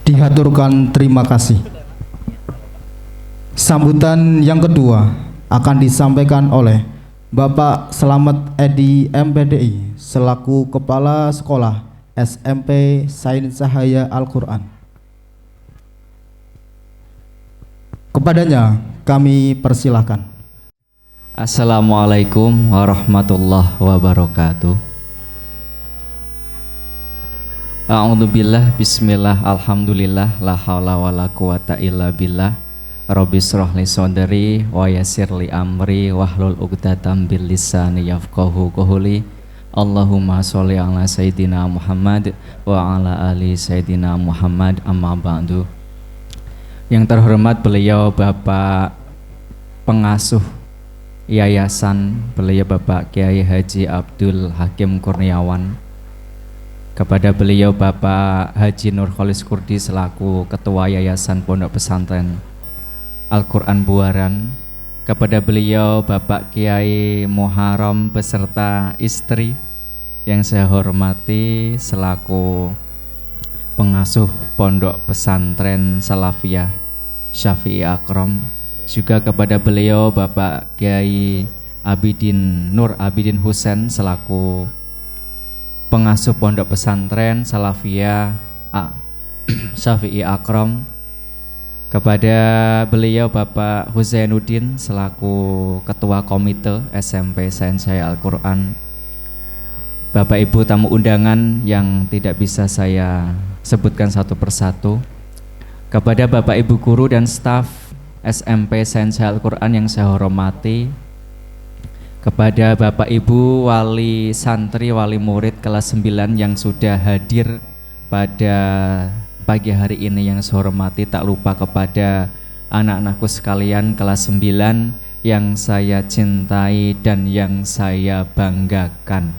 Dihaturkan terima kasih. Sambutan yang kedua akan disampaikan oleh Bapak Slamet Edi MPDI selaku Kepala Sekolah SMP Sains Cahaya Al-Quran. Kepadanya kami persilahkan. Assalamualaikum warahmatullahi wabarakatuh. A'udzubillah, bismillah, alhamdulillah, la haula wala quwata illa billah. Rabbi shrah li sadri wa yassir li amri wahlul 'uqdatam bil lisani yafqahu qawli. Allahumma sholli ala sayyidina Muhammad wa ala ali sayyidina Muhammad, amma ba'du. Yang terhormat beliau Bapak Pengasuh Yayasan, beliau Bapak Kiai Haji Abdul Hakim Kurniawan, kepada beliau Bapak Haji Nurholis Kurdi selaku Ketua Yayasan Pondok Pesantren Al-Quran Buaran, kepada beliau Bapak Kiai Muharram beserta istri yang saya hormati selaku Pengasuh Pondok Pesantren Salafiyah Syafi'i Akram, juga kepada beliau Bapak Kiai Abidin Nur Abidin Husain selaku Pengasuh Pondok Pesantren Salafiyah Syafi'i Akram, kepada beliau Bapak Husainuddin selaku Ketua Komite SMP Sains Cahaya Al-Quran, Bapak Ibu tamu undangan yang tidak bisa saya sebutkan satu persatu, kepada Bapak Ibu guru dan staf SMP Sains Cahaya Al-Quran yang saya hormati, kepada Bapak Ibu wali santri, wali murid kelas 9 yang sudah hadir pada pagi hari ini yang saya hormati, tak lupa kepada anak-anakku sekalian kelas 9 yang saya cintai dan yang saya banggakan.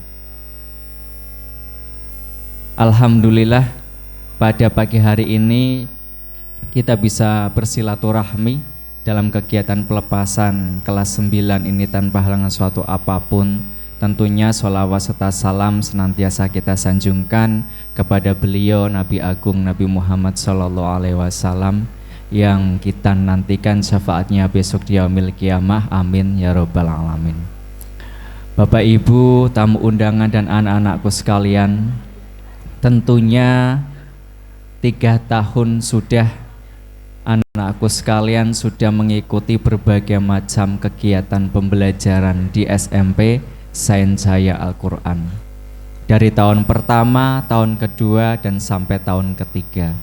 Alhamdulillah pada pagi hari ini kita bisa bersilaturahmi dalam kegiatan pelepasan kelas 9 ini tanpa halangan suatu apapun. Tentunya sholawat serta salam senantiasa kita sanjungkan kepada beliau Nabi Agung Nabi Muhammad SAW yang kita nantikan syafaatnya besok di yaumil qiyamah. Amin ya robbal alamin. Bapak Ibu tamu undangan dan anak-anakku sekalian, tentunya 3 tahun sudah anak-anakku sekalian sudah mengikuti berbagai macam kegiatan pembelajaran di SMP Sains Cahaya Al-Quran. Dari tahun pertama, tahun kedua, dan sampai tahun ketiga.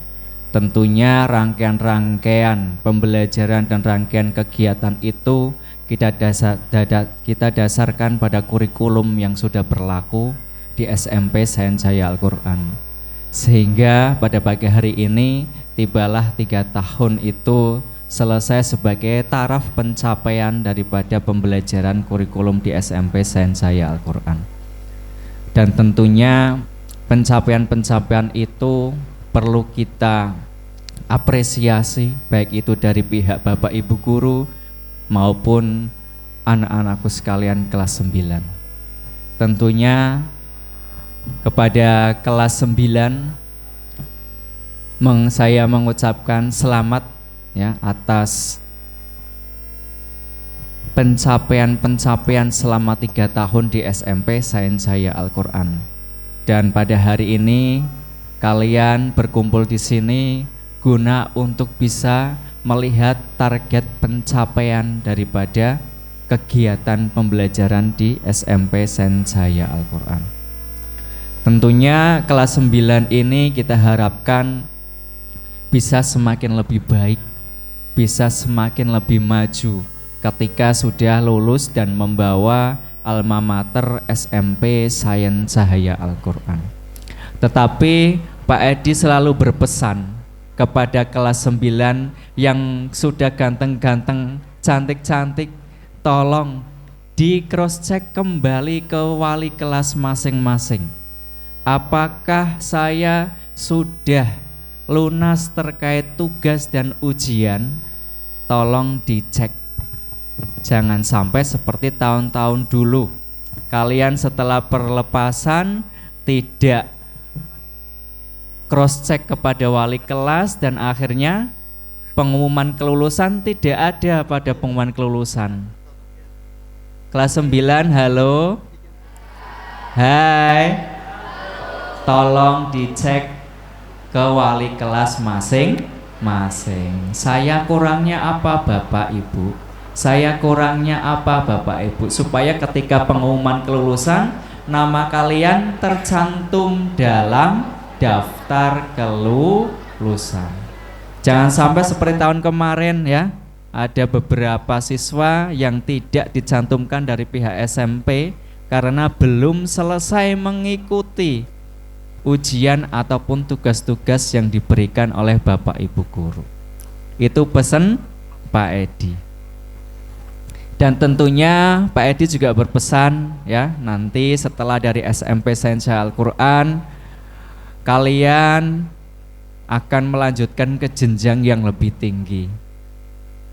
Tentunya rangkaian-rangkaian pembelajaran dan rangkaian kegiatan itu kita dasarkan pada kurikulum yang sudah berlaku di SMP Sains Cahaya Al-Quran. Sehingga pada pagi hari ini tibalah 3 tahun itu selesai sebagai taraf pencapaian daripada pembelajaran kurikulum di SMP Sains Cahaya Al-Quran. Dan tentunya pencapaian-pencapaian itu perlu kita apresiasi, baik itu dari pihak Bapak Ibu guru maupun anak-anakku sekalian kelas 9. Tentunya kepada kelas 9 saya mengucapkan selamat ya atas pencapaian-pencapaian selama 3 tahun di SMP Sains Cahaya Al-Quran. Dan pada hari ini kalian berkumpul di sini guna untuk bisa melihat target pencapaian daripada kegiatan pembelajaran di SMP Sains Cahaya Al-Quran. Tentunya kelas 9 ini kita harapkan bisa semakin lebih baik, bisa semakin lebih maju ketika sudah lulus dan membawa alma mater SMP Sains Cahaya Al-Quran. Tetapi Pak Edi selalu berpesan kepada kelas 9 yang sudah ganteng-ganteng, cantik-cantik, tolong di cross check kembali ke wali kelas masing-masing. Apakah saya sudah lunas terkait tugas dan ujian? Tolong dicek. Jangan sampai seperti tahun-tahun dulu, kalian setelah perlepasan tidak cross check kepada wali kelas, dan akhirnya pengumuman kelulusan tidak ada pada pengumuman kelulusan. Kelas 9, halo. Hai. Tolong dicek ke wali kelas masing-masing. Saya kurangnya apa Bapak Ibu? Saya kurangnya apa Bapak Ibu? Supaya ketika pengumuman kelulusan, nama kalian tercantum dalam daftar kelulusan. Jangan sampai seperti tahun kemarin ya, ada beberapa siswa yang tidak dicantumkan dari pihak SMP karena belum selesai mengikuti ujian ataupun tugas-tugas yang diberikan oleh Bapak Ibu guru. Itu pesan Pak Edi. Dan tentunya Pak Edi juga berpesan ya, nanti setelah dari SMP Sains Al-Quran, kalian akan melanjutkan ke jenjang yang lebih tinggi.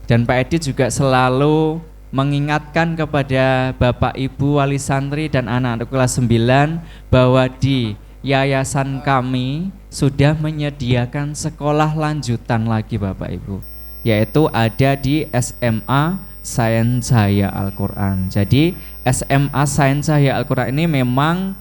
Dan Pak Edi juga selalu mengingatkan kepada Bapak Ibu wali santri dan anak-anak kelas 9 bahwa di yayasan kami sudah menyediakan sekolah lanjutan lagi Bapak Ibu, yaitu ada di SMA Sains Cahaya Al-Quran. Jadi SMA Sains Cahaya Al-Quran ini memang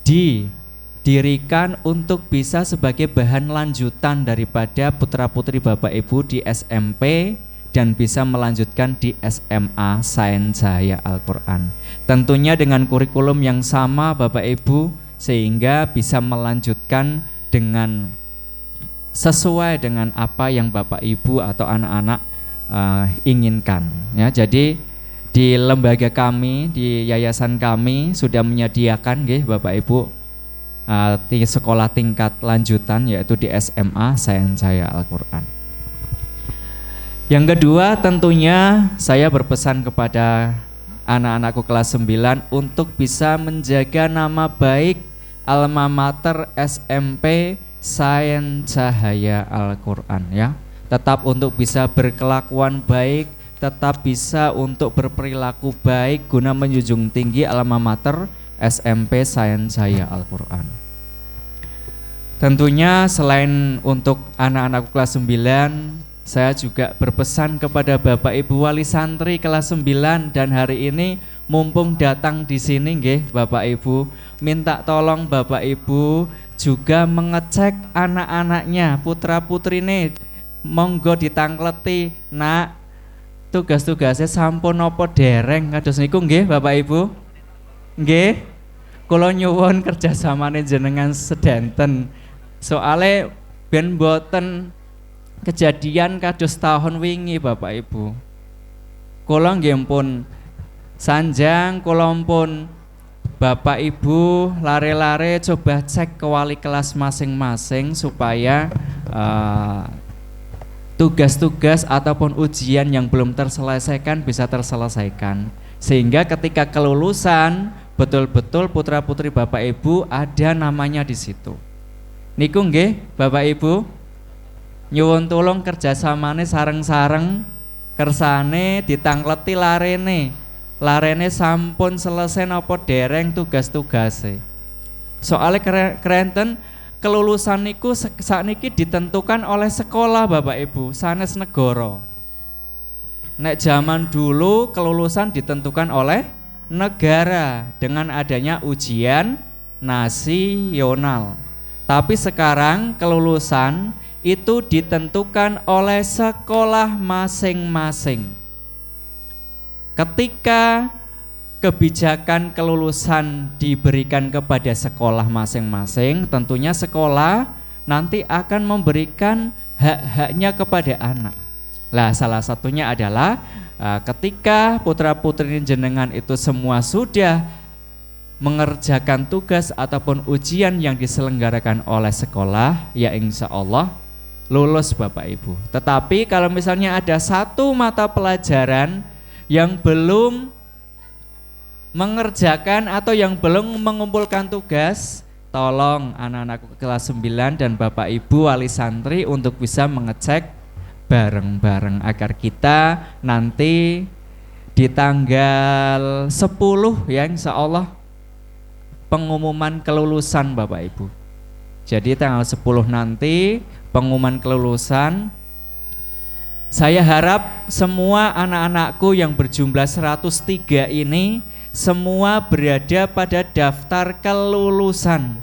didirikan untuk bisa sebagai bahan lanjutan daripada putra-putri Bapak Ibu di SMP dan bisa melanjutkan di SMA Sains Cahaya Al-Quran. Tentunya dengan kurikulum yang sama Bapak Ibu, sehingga bisa melanjutkan dengan sesuai dengan apa yang Bapak Ibu atau anak-anak inginkan ya. Jadi di lembaga kami, di yayasan kami sudah menyediakan Bapak Ibu sekolah tingkat lanjutan, yaitu di SMA Sains Cahaya Al-Quran. Yang kedua, tentunya saya berpesan kepada anak-anakku kelas 9 untuk bisa menjaga nama baik alma mater SMP Sains Cahaya Al-Quran ya. Tetap untuk bisa berkelakuan baik, tetap bisa untuk berperilaku baik guna menjunjung tinggi alma mater SMP Sains Cahaya Al-Quran. Tentunya selain untuk anak-anak kelas 9, saya juga berpesan kepada Bapak Ibu wali santri kelas 9, dan hari ini mumpung datang di sini Bapak Ibu, minta tolong Bapak Ibu juga mengecek anak-anaknya, putra-putri nih, monggo ditangkleti, nak tugas-tugasnya sampun nopo dereng kados niku Bapak Ibu. Nggih, kula nyuwun kerjasamane jenengan sedanten. Soale ben boten kejadian kados tahun wingi Bapak Ibu. Kula nggih pun sanjang, kula pun Bapak Ibu lare-lare coba cek ke wali kelas masing-masing supaya tugas-tugas ataupun ujian yang belum terselesaikan bisa terselesaikan, sehingga ketika kelulusan betul-betul putra-putri Bapak Ibu ada namanya di situ. Niku nggih Bapak Ibu, nyuwun tulung kerjasamane sareng-sareng, kersane ditangkleti larene sampun selesai napa dereng tugas-tugase. Soale kerenten kelulusan niku sakniki ditentukan oleh sekolah Bapak Ibu, sanes negara. Nek zaman dulu kelulusan ditentukan oleh negara dengan adanya ujian nasional. Tapi sekarang kelulusan itu ditentukan oleh sekolah masing-masing. Ketika kebijakan kelulusan diberikan kepada sekolah masing-masing, tentunya sekolah nanti akan memberikan hak-haknya kepada anak. Lah, salah satunya adalah ketika putra-putri jenengan itu semua sudah mengerjakan tugas ataupun ujian yang diselenggarakan oleh sekolah, ya insya Allah lulus Bapak Ibu. Tetapi kalau misalnya ada satu mata pelajaran yang belum mengerjakan atau yang belum mengumpulkan tugas, tolong anak-anakku kelas 9 dan Bapak Ibu wali santri untuk bisa mengecek bareng-bareng agar kita nanti di tanggal 10 ya insya Allah pengumuman kelulusan Bapak Ibu. Jadi tanggal 10 nanti pengumuman kelulusan. Saya harap semua anak-anakku yang berjumlah 103 ini semua berada pada daftar kelulusan.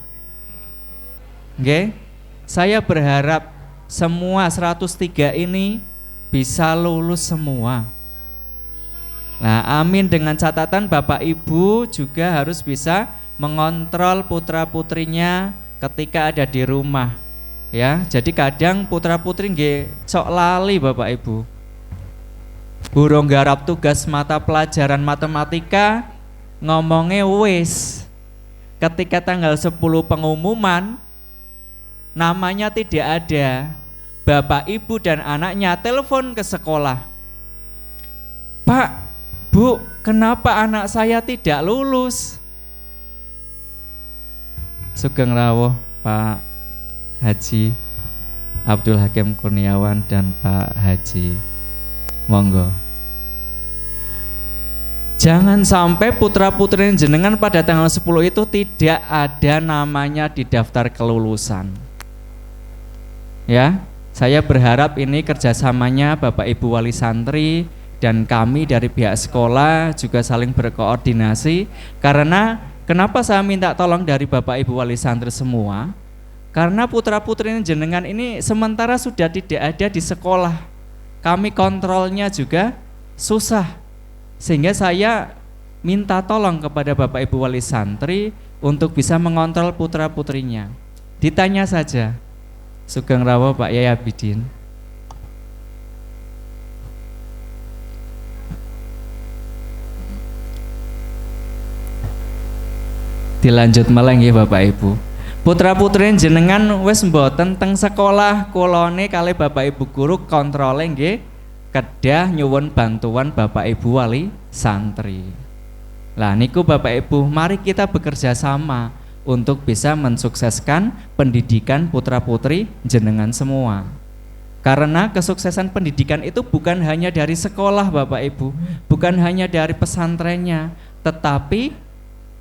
Oke? Saya berharap semua 103 ini bisa lulus semua. Nah, amin, dengan catatan Bapak Ibu juga harus bisa mengontrol putra-putrinya ketika ada di rumah. Ya, jadi kadang putra-putri nggih sok lali Bapak Ibu. Burung garap tugas mata pelajaran matematika ngomongnya wis. Ketika tanggal 10 pengumuman namanya tidak ada. Bapak, Ibu dan anaknya telepon ke sekolah. Pak, Bu, kenapa anak saya tidak lulus? Sugeng rawuh Pak Haji Abdul Hakim Kurniawan dan Pak Haji. Monggo. Jangan sampai putra-putri jenengan pada tanggal 10 itu tidak ada namanya di daftar kelulusan. Ya, saya berharap ini kerjasamanya Bapak Ibu Wali Santri dan kami dari pihak sekolah juga saling berkoordinasi. Karena kenapa saya minta tolong dari Bapak Ibu Wali Santri semua? Karena putra-putri jenengan ini sementara sudah tidak ada di sekolah. Kami kontrolnya juga susah. Sehingga saya minta tolong kepada Bapak Ibu Wali Santri untuk bisa mengontrol putra-putrinya. Ditanya saja. Sugeng rawuh Pak Yai Abidin. Dilanjut malah nggih Bapak Ibu. Putra-putri jenengan wis mboten teng sekolah, kulone kali Bapak Ibu guru kontrole nggih kedah nyuwun bantuan Bapak Ibu Wali Santri. Lah niku Bapak Ibu, mari kita bekerja sama untuk bisa mensukseskan pendidikan putra-putri jenengan semua. Karena kesuksesan pendidikan itu bukan hanya dari sekolah Bapak Ibu, bukan hanya dari pesantrennya, tetapi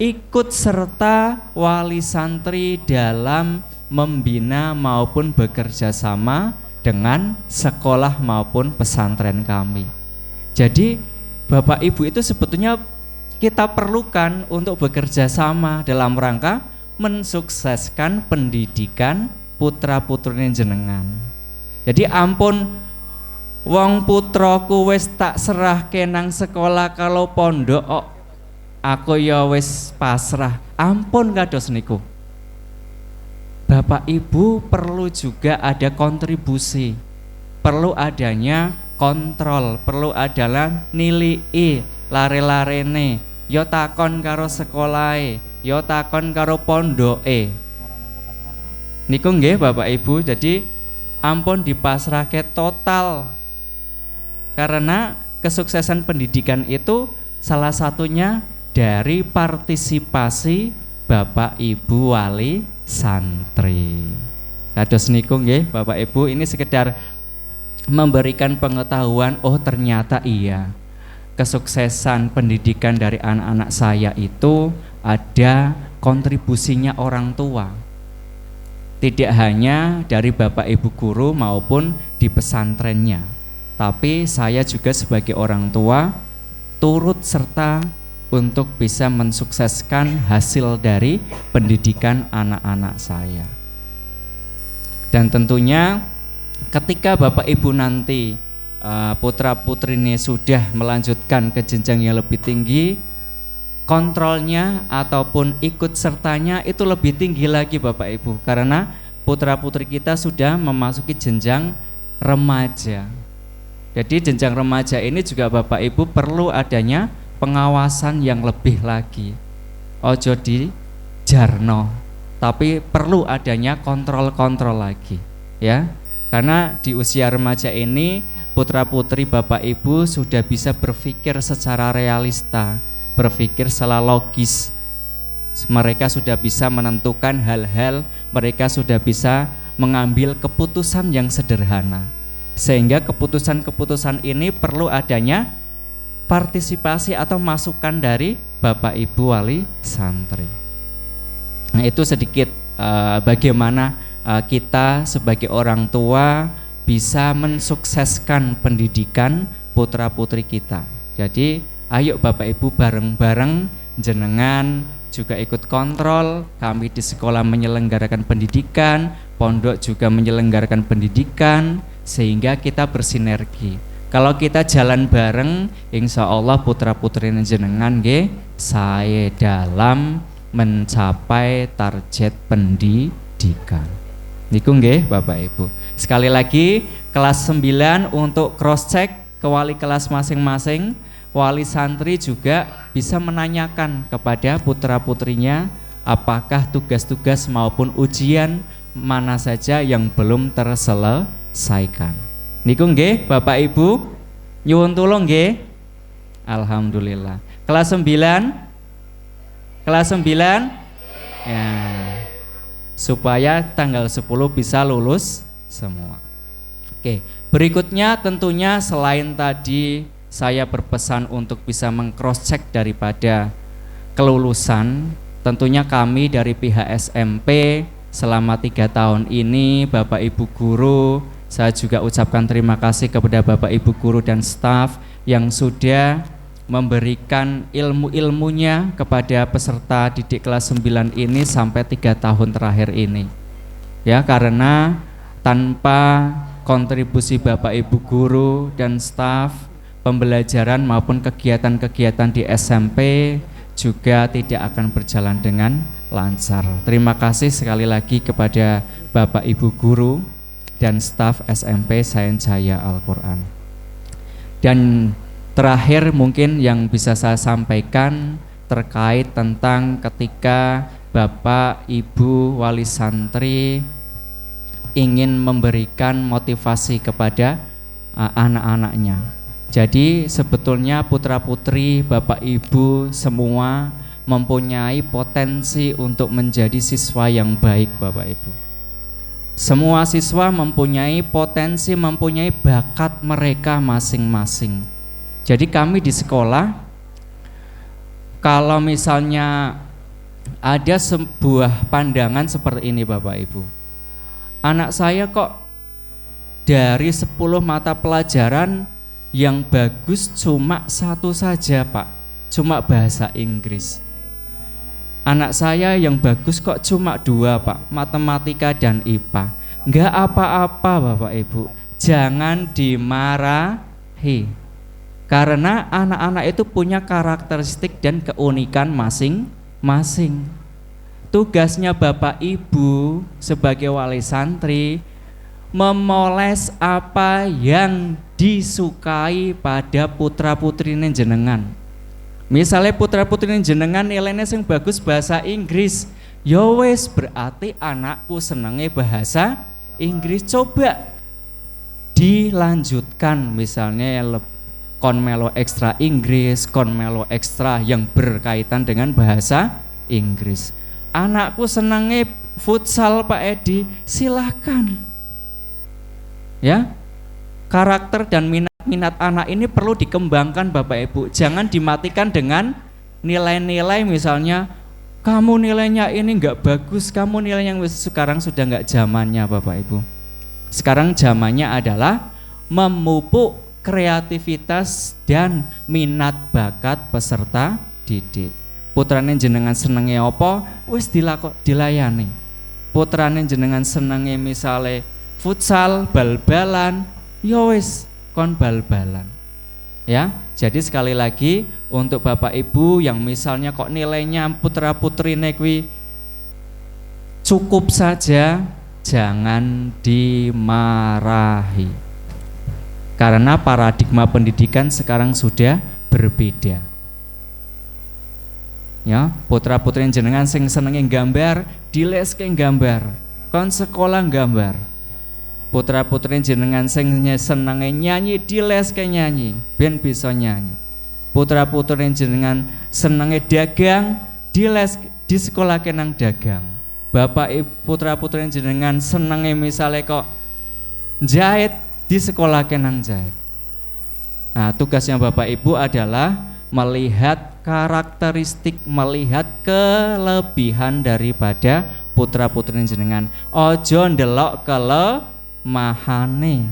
ikut serta wali santri dalam membina maupun bekerja sama dengan sekolah maupun pesantren kami. Jadi Bapak Ibu itu sebetulnya kita perlukan untuk bekerja sama dalam rangka mensukseskan pendidikan putra-putri jenengan. Jadi ampun wong putraku wis tak serahke nang sekolah kalau pondok aku ya wis pasrah. Ampun kados niku. Bapak Ibu perlu juga ada kontribusi. Perlu adanya kontrol, perlu adalah nilai lare-larene. Yo takon karo sekolahe, yo takon karo pondoke. Niku nggih Bapak Ibu, jadi ampun dipasrahke total. Karena kesuksesan pendidikan itu salah satunya dari partisipasi Bapak Ibu Wali Santri. Kados niku nggih Bapak Ibu, ini sekedar memberikan pengetahuan, oh ternyata iya. Kesuksesan pendidikan dari anak-anak saya itu ada kontribusinya orang tua. Tidak hanya dari Bapak Ibu guru maupun di pesantrennya, tapi saya juga sebagai orang tua turut serta untuk bisa mensukseskan hasil dari pendidikan anak-anak saya. Dan tentunya ketika Bapak Ibu nanti putra-putrinya sudah melanjutkan ke jenjang yang lebih tinggi, kontrolnya ataupun ikut sertanya itu lebih tinggi lagi Bapak Ibu, karena putra-putri kita sudah memasuki jenjang remaja. Jadi jenjang remaja ini juga Bapak Ibu perlu adanya pengawasan yang lebih lagi. Ojo di jarno, tapi perlu adanya kontrol-kontrol lagi, ya. Karena di usia remaja ini putra-putri Bapak Ibu sudah bisa berpikir secara realista, berpikir secara logis. Mereka sudah bisa menentukan hal-hal, mereka sudah bisa mengambil keputusan yang sederhana. Sehingga keputusan-keputusan ini perlu adanya partisipasi atau masukan dari Bapak Ibu Wali Santri. Nah, itu sedikit bagaimana kita sebagai orang tua bisa mensukseskan pendidikan putra-putri kita. Jadi ayo Bapak Ibu bareng-bareng jenengan juga ikut kontrol, kami di sekolah menyelenggarakan pendidikan, pondok juga menyelenggarakan pendidikan, sehingga kita bersinergi. Kalau kita jalan bareng, insya Allah putra-putri jenengan nggih saya dalam mencapai target pendidikan. Niku nggih Bapak Ibu. Sekali lagi kelas 9 untuk cross check ke wali kelas masing-masing. Wali santri juga bisa menanyakan kepada putra-putrinya apakah tugas-tugas maupun ujian mana saja yang belum terselesaikan. Niku nggih Bapak Ibu, nyuwun tulung nggih. Alhamdulillah. Kelas 9? Kelas 9? Ya. Supaya tanggal 10 bisa lulus semua. Oke, berikutnya tentunya selain tadi saya berpesan untuk bisa meng-cross-check daripada kelulusan, tentunya kami dari pihak SMP selama 3 tahun ini, Bapak Ibu Guru, saya juga ucapkan terima kasih kepada Bapak Ibu Guru dan staf yang sudah memberikan ilmu-ilmunya kepada peserta didik kelas 9 ini sampai 3 tahun terakhir ini. Ya, karena tanpa kontribusi Bapak Ibu Guru dan staf, pembelajaran maupun kegiatan-kegiatan di SMP juga tidak akan berjalan dengan lancar. Terima kasih sekali lagi kepada Bapak Ibu Guru dan staf SMP Sains Cahaya Al-Quran. Dan terakhir mungkin yang bisa saya sampaikan terkait tentang ketika Bapak Ibu wali santri ingin memberikan motivasi kepada anak-anaknya. Jadi sebetulnya putra-putri, Bapak Ibu semua mempunyai potensi untuk menjadi siswa yang baik Bapak Ibu. Semua siswa mempunyai potensi, mempunyai bakat mereka masing-masing. Jadi kami di sekolah, kalau misalnya ada sebuah pandangan seperti ini Bapak Ibu, anak saya kok dari 10 mata pelajaran yang bagus cuma 1 saja Pak, cuma bahasa Inggris. Anak saya yang bagus kok cuma 2 Pak, matematika dan IPA. Enggak apa-apa Bapak Ibu, jangan dimarahi. Karena anak-anak itu punya karakteristik dan keunikan masing-masing. Tugasnya Bapak Ibu sebagai wali santri memoles apa yang disukai pada putra-putri jenengan. Misalnya putra-putri jenengan nilainya yang bagus bahasa Inggris, ya wes berarti anakku senangnya bahasa Inggris. Coba dilanjutkan, misalnya kon melo ekstra Inggris, kon melo ekstra yang berkaitan dengan bahasa Inggris. Anakku senangnya futsal Pak Edi, silahkan. Ya, karakter dan minat anak ini perlu dikembangkan Bapak Ibu. Jangan dimatikan dengan nilai-nilai, misalnya kamu nilainya ini enggak bagus, kamu nilainya sekarang sudah enggak zamannya Bapak Ibu. Sekarang zamannya adalah memupuk kreativitas dan minat bakat peserta didik. Putrane jenengan senenge apa, wis dilayani. Putrane jenengan senenge misale futsal, bal-balan, ya wis kon bal-balan. Ya, jadi sekali lagi untuk Bapak Ibu yang misalnya kok nilainya putra-putrine kuwi cukup saja, jangan dimarahi. Karena paradigma pendidikan sekarang sudah berbeda. Ya, putra-putri jenengan sing senenge gambar, dileske gambar. Kon sekolah gambar. Putra-putri jenengan sing senenge nyanyi, dileske nyanyi, ben bisa nyanyi. Putra-putri jenengan senenge dagang, di sekolah kenang dagang. Bapak Ibu putra-putri jenengan senenge misalnya kok jahit, di sekolah kenang jahit. Nah, tugasnya Bapak Ibu adalah melihat karakteristik, melihat kelebihan daripada putra-putri jenengan. Ojo ndelok kelemahane.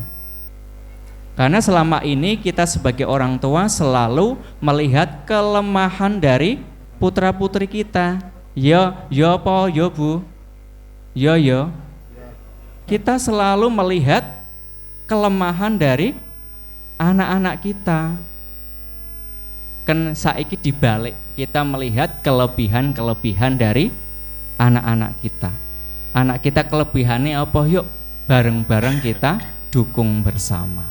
Karena selama ini kita sebagai orang tua selalu melihat kelemahan dari putra-putri kita. Yo po, yo bu. Yo. Kita selalu melihat kelemahan dari anak-anak kita. Kan saiki dibalik, kita melihat kelebihan-kelebihan dari anak-anak kita. Anak kita kelebihannya apa? Yuk bareng-bareng kita dukung bersama.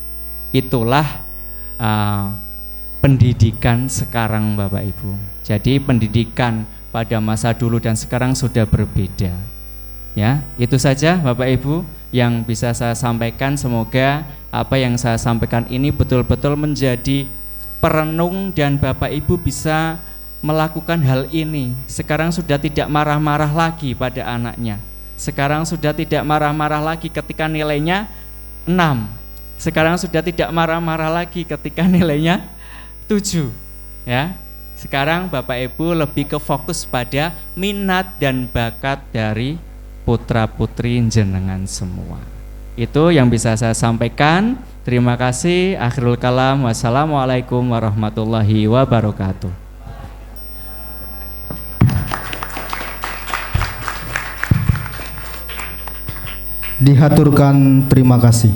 Itulah pendidikan sekarang Bapak Ibu. Jadi pendidikan pada masa dulu dan sekarang sudah berbeda. Ya, itu saja Bapak Ibu yang bisa saya sampaikan. Semoga apa yang saya sampaikan ini betul-betul menjadi perenung dan Bapak Ibu bisa melakukan hal ini. Sekarang sudah tidak marah-marah lagi pada anaknya. Sekarang sudah tidak marah-marah lagi ketika nilainya 6. Sekarang sudah tidak marah-marah lagi ketika nilainya 7. Ya. Sekarang Bapak Ibu lebih ke fokus pada minat dan bakat dari putra-putri jenengan semua. Itu yang bisa saya sampaikan. Terima kasih. Akhirul kalam. Wassalamualaikum warahmatullahi wabarakatuh. Dihaturkan terima kasih.